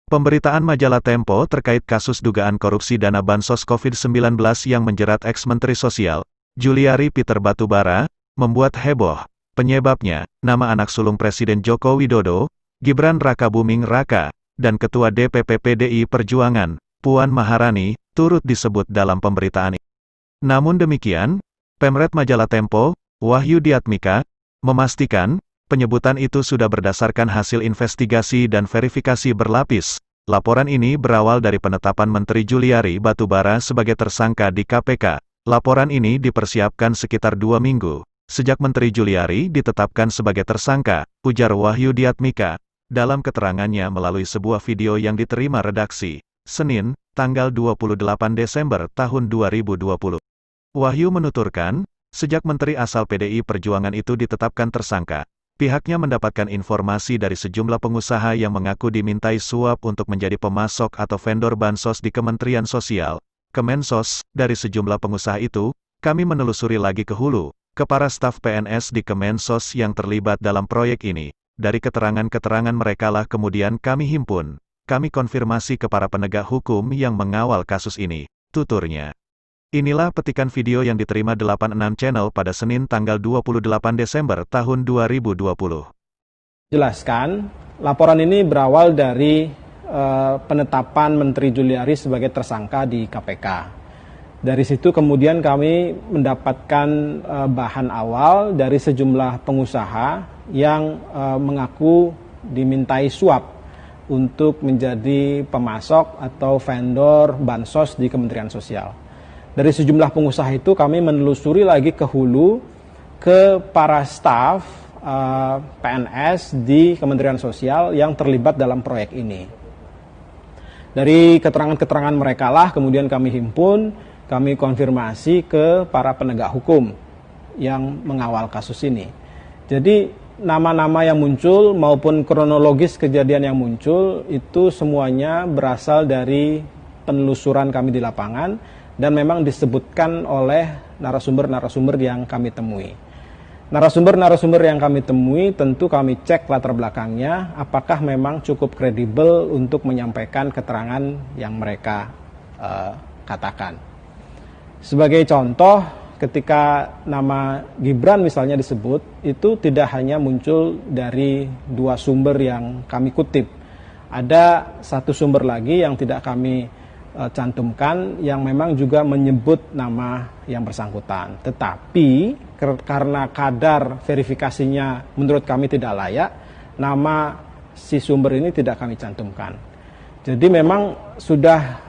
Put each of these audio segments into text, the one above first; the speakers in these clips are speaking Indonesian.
Pemberitaan majalah Tempo terkait kasus dugaan korupsi dana bansos COVID-19 yang menjerat ex-Menteri Sosial, Juliari Peter Batubara, membuat heboh. Penyebabnya, nama anak sulung Presiden Joko Widodo, Gibran Rakabuming Raka, dan Ketua DPP PDI Perjuangan, Puan Maharani, turut disebut dalam pemberitaan ini. Namun demikian, Pemret majalah Tempo, Wahyu Diatmika, memastikan, penyebutan itu sudah berdasarkan hasil investigasi dan verifikasi berlapis. Laporan ini berawal dari penetapan Menteri Juliari Batubara sebagai tersangka di KPK. Laporan ini dipersiapkan sekitar 2 minggu. Sejak Menteri Juliari ditetapkan sebagai tersangka, ujar Wahyu Diatmika, dalam keterangannya melalui sebuah video yang diterima redaksi, Senin, tanggal 28 Desember tahun 2020. Wahyu menuturkan, sejak Menteri asal PDI Perjuangan itu ditetapkan tersangka, pihaknya mendapatkan informasi dari sejumlah pengusaha yang mengaku dimintai suap untuk menjadi pemasok atau vendor bansos di Kementerian Sosial, Kemensos. Dari sejumlah pengusaha itu, kami menelusuri lagi ke hulu, ke para staf PNS di Kemensos yang terlibat dalam proyek ini. Dari keterangan-keterangan merekalah kemudian kami himpun, kami konfirmasi ke para penegak hukum yang mengawal kasus ini, tuturnya. Inilah petikan video yang diterima 86 Channel pada Senin tanggal 28 Desember tahun 2020. Jelaskan, laporan ini berawal dari penetapan Menteri Juliari sebagai tersangka di KPK. Dari situ kemudian kami mendapatkan bahan awal dari sejumlah pengusaha yang mengaku dimintai suap untuk menjadi pemasok atau vendor bansos di Kementerian Sosial. Dari sejumlah pengusaha itu kami menelusuri lagi ke hulu, ke para staf PNS di Kementerian Sosial yang terlibat dalam proyek ini. Dari keterangan-keterangan mereka lah kemudian kami himpun, kami konfirmasi ke para penegak hukum yang mengawal kasus ini. Jadi nama-nama yang muncul maupun kronologis kejadian yang muncul itu semuanya berasal dari penelusuran kami di lapangan, dan memang disebutkan oleh narasumber-narasumber yang kami temui. Narasumber-narasumber yang kami temui tentu kami cek latar belakangnya, apakah memang cukup kredibel untuk menyampaikan keterangan yang mereka katakan. Sebagai contoh, ketika nama Gibran misalnya disebut, itu tidak hanya muncul dari 2 sumber yang kami kutip. Ada satu sumber lagi yang tidak kami cantumkan yang memang juga menyebut nama yang bersangkutan. Tetapi karena kadar verifikasinya menurut kami tidak layak, nama si sumber ini tidak kami cantumkan. Jadi memang sudah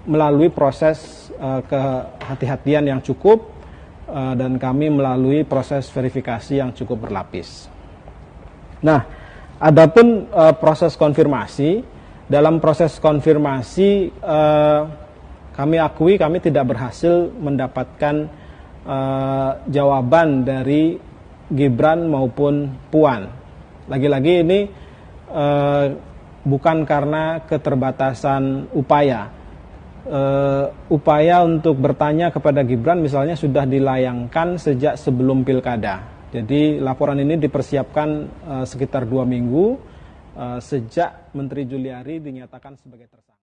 melalui proses kehati-hatian yang cukup dan kami melalui proses verifikasi yang cukup berlapis. Nah, adapun proses konfirmasi, dalam proses konfirmasi kami akui kami tidak berhasil mendapatkan jawaban dari Gibran maupun Puan. Lagi-lagi ini bukan karena keterbatasan upaya. Upaya untuk bertanya kepada Gibran misalnya sudah dilayangkan sejak sebelum pilkada. Jadi laporan ini dipersiapkan sekitar 2 minggu sejak Menteri Juliari dinyatakan sebagai tersangka.